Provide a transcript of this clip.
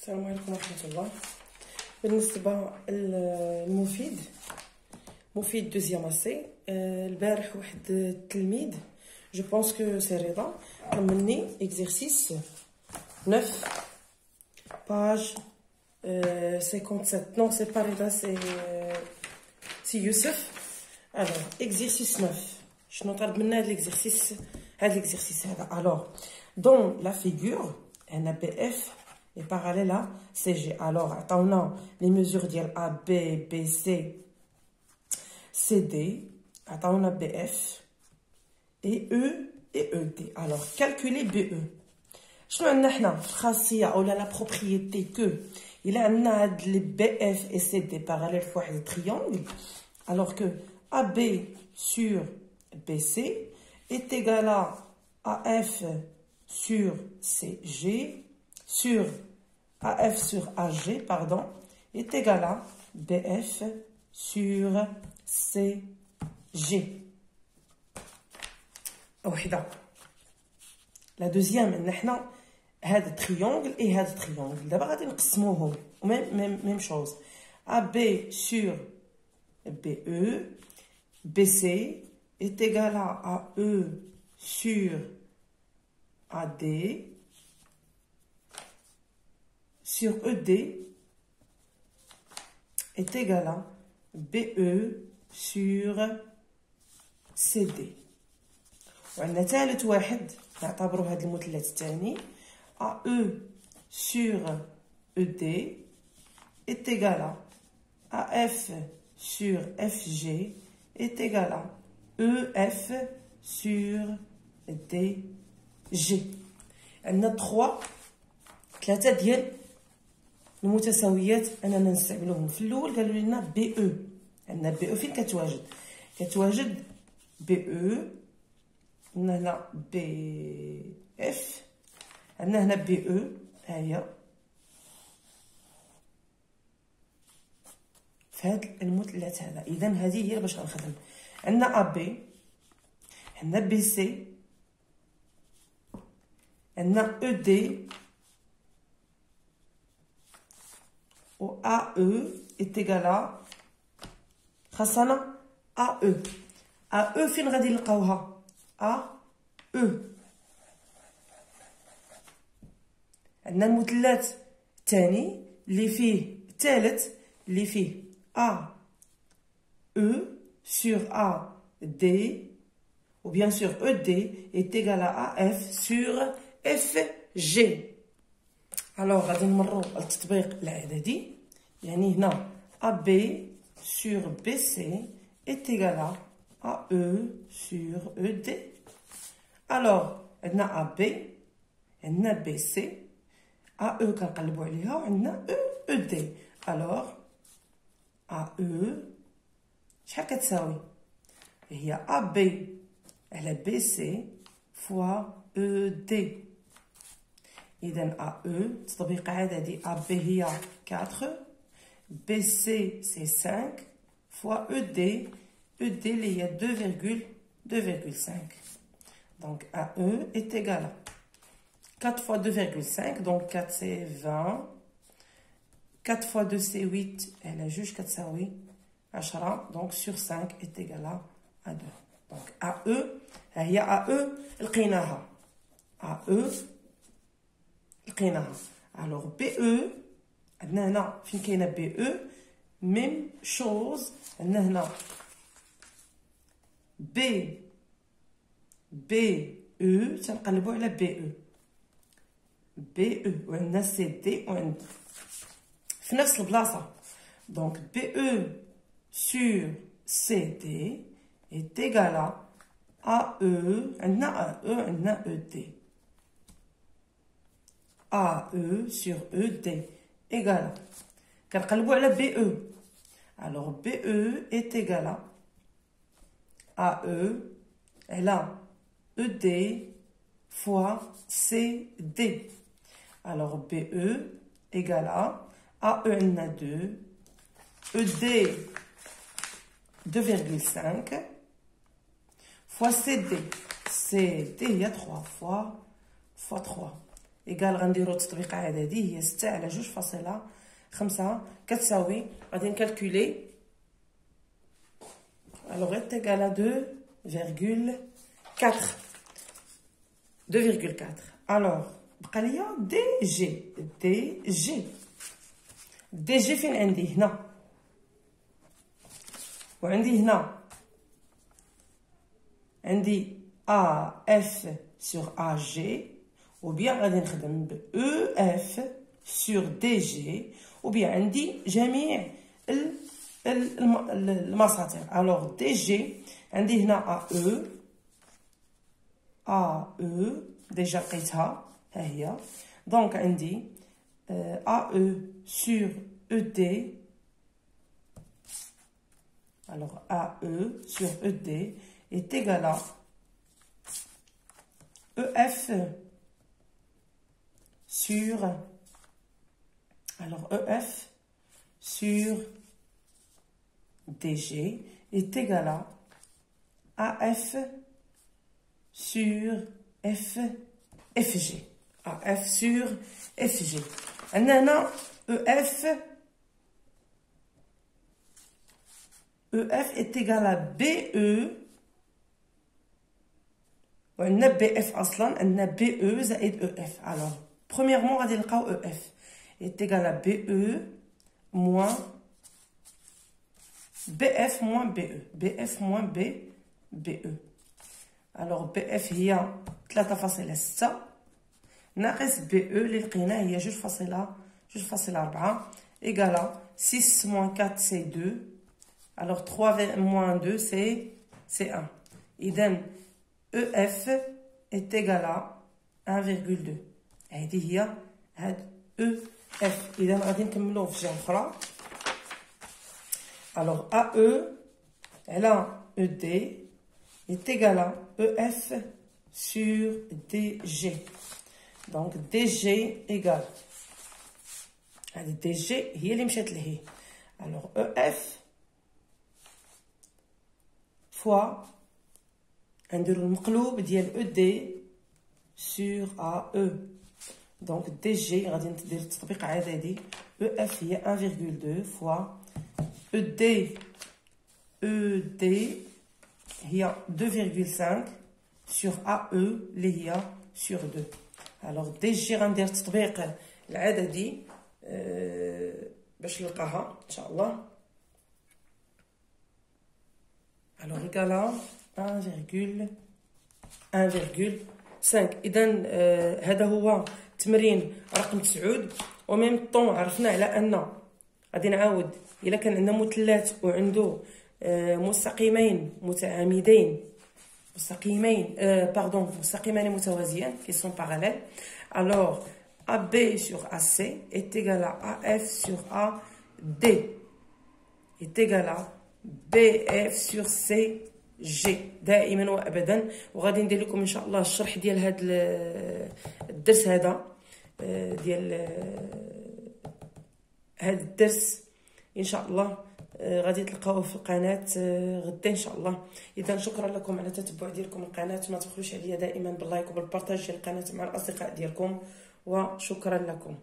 السلام عليكم ورحمة الله. بالنسبة للمفيد مفيد دوزيام اسي، البارح واحد التلميذ جو بونس كو سي رضا كملني اكزرسيس 9 باج 57. نو سي با رضا، سي يوسف. الوغ اكزرسيس 9 شنو طلب منا هاد الاكزرسيس هذا؟ الوغ دون لا فيغور عندنا بي اف et parallèle à CG. Alors, attendons les mesures d'IL A, B, BC, CD. Attendons BF et E et ED. Alors, calculer BE. Je vais la propriété que il a les BF et CD parallèles fois le triangle. Alors que AB sur BC est égal à AF sur CG sur AF sur AG, pardon, est égal à BF sur CG. La deuxième, nous avons triangle et ce triangle. D'abord, nous avons même chose. AB sur BE, BC est égal à AE sur AD sur ED est égal à BE sur CD. وعندنا ثالث واحد نعتبروا هذا المثلث الثاني AE sur ED est égal à AF sur FG est égal à EF sur DG. عندنا ثلاثة ديال المتساويات اننا نستعملوهم. في الاول قالوا لنا بي او. عندنا بي او فين كتواجد بي او. عندنا هنا بي اف، عندنا هنا بي او ها هي في هذا المثلث هذا. اذا هذه هي باش غنخدم. عندنا ا بي، عندنا بي سي، عندنا او دي و AE est égal à خاصنا AE فين غادي نلقاوها؟ AE. عندنا المثلث الثاني اللي فيه الثالث اللي فيه AE sur AD ou bien sûr ED est égal à AF sur FG. Alors, غادي نمروا التطبيق العددي. يعني هنا AB sur BC est égal à AE sur ED. Alors, عندنا AB، عندنا BC، AE كنقلبوا عليها وعندنا ED. Alors, AE شحال كتساوي؟ هي AB على BC fois ED. إذن AE تطبيق عددي AB هي 4 BC c'est 5 fois ED اللي هي 2,5. donc AE est égal à 4 fois 2,5 donc 4 c'est 20 4 fois 2 c'est 8 elle a juge كتساوي 10 donc sur 5 est égal à 2. donc AE هي AE لقيناها AE لقيناها. alors BE عندنا هنا فين كاينه BE ميم شوز. عندنا هنا BE تنقلبوا على BE وعندنا CD وعندنا في نفس البلاصه. donc BE sur CD est égal à AE. عندنا AE عندنا ED. AE sur ED égale كنقلبوا على BE. alors BE est égal à AE على ED fois CD. alors BE égale à AE عندنا 2 ED 2,5 fois CD. CD il y a 3 fois 3 ايكال غنديرو التطبيقه هذه هي 6 على 2.5 كتساوي غادي نكالكولي الوغ est égal à 2,4 الوغ بقى ليا دي جي فين عندي هنا وعندي هنا عندي A F sur AG ou bien غادي نخدم ب E F sur DG ou bien عندي جميع المساطر. alors DG عندي هنا AE ديجا لقيتها ها هي دونك عندي AE sur ED. alors AE sur ED est égal à EF sur DG est égal à AF sur FG. AF sur FG. عندنا EF est égal à BE وعندنا BF اصلا عندنا BE زائد EF. alors premièrement غادي نلقاو EF est égal à BE moins BF moins BE. alors BF هي 3.6 ناقص BE اللي لقيناه هي 2.4 égal à 6 moins 4 c'est 2. alors 3 moins 2 c'est 1. إذن EF est égal à 1,2. هذه هي هاد EF. إذن غادي نكملوه في جهة أخرى. alors AE على ED est égal à EF sur DG. donc DG égale هذه DG هي اللي مشات لهي. alors EF fois نديرو المقلوب ديال ED sur AE. donc DG غادي ندير التطبيق عددي EF هي 1,2 fois ED هي 2,5 sur AE اللي هي sur 2. alors DG غندير التطبيق العددي باش نلقاها ان شاء الله. alors égal à 1,5. اذا هذا هو تمرين رقم 9 وميم طون عرفنا على ان غادي نعاود الا كان عندنا مثلث وعنده مستقيمين متعامدين مستقيمان متوازيان qui sont parallèles. alors AB sur AC est égal à AF sur AD est égal à BF sur CG دائما وابدا. وغادي ندير لكم ان شاء الله الشرح ديال هذا الدرس هذا ديال هذا الدرس ان شاء الله غادي تلقاوه في القناه غدا ان شاء الله. اذا شكرا لكم على التتبع ديالكم القناه. ما تبخلوش عليا دائما باللايك وبالبارطاج ديال القناه مع الاصدقاء ديالكم وشكرا لكم.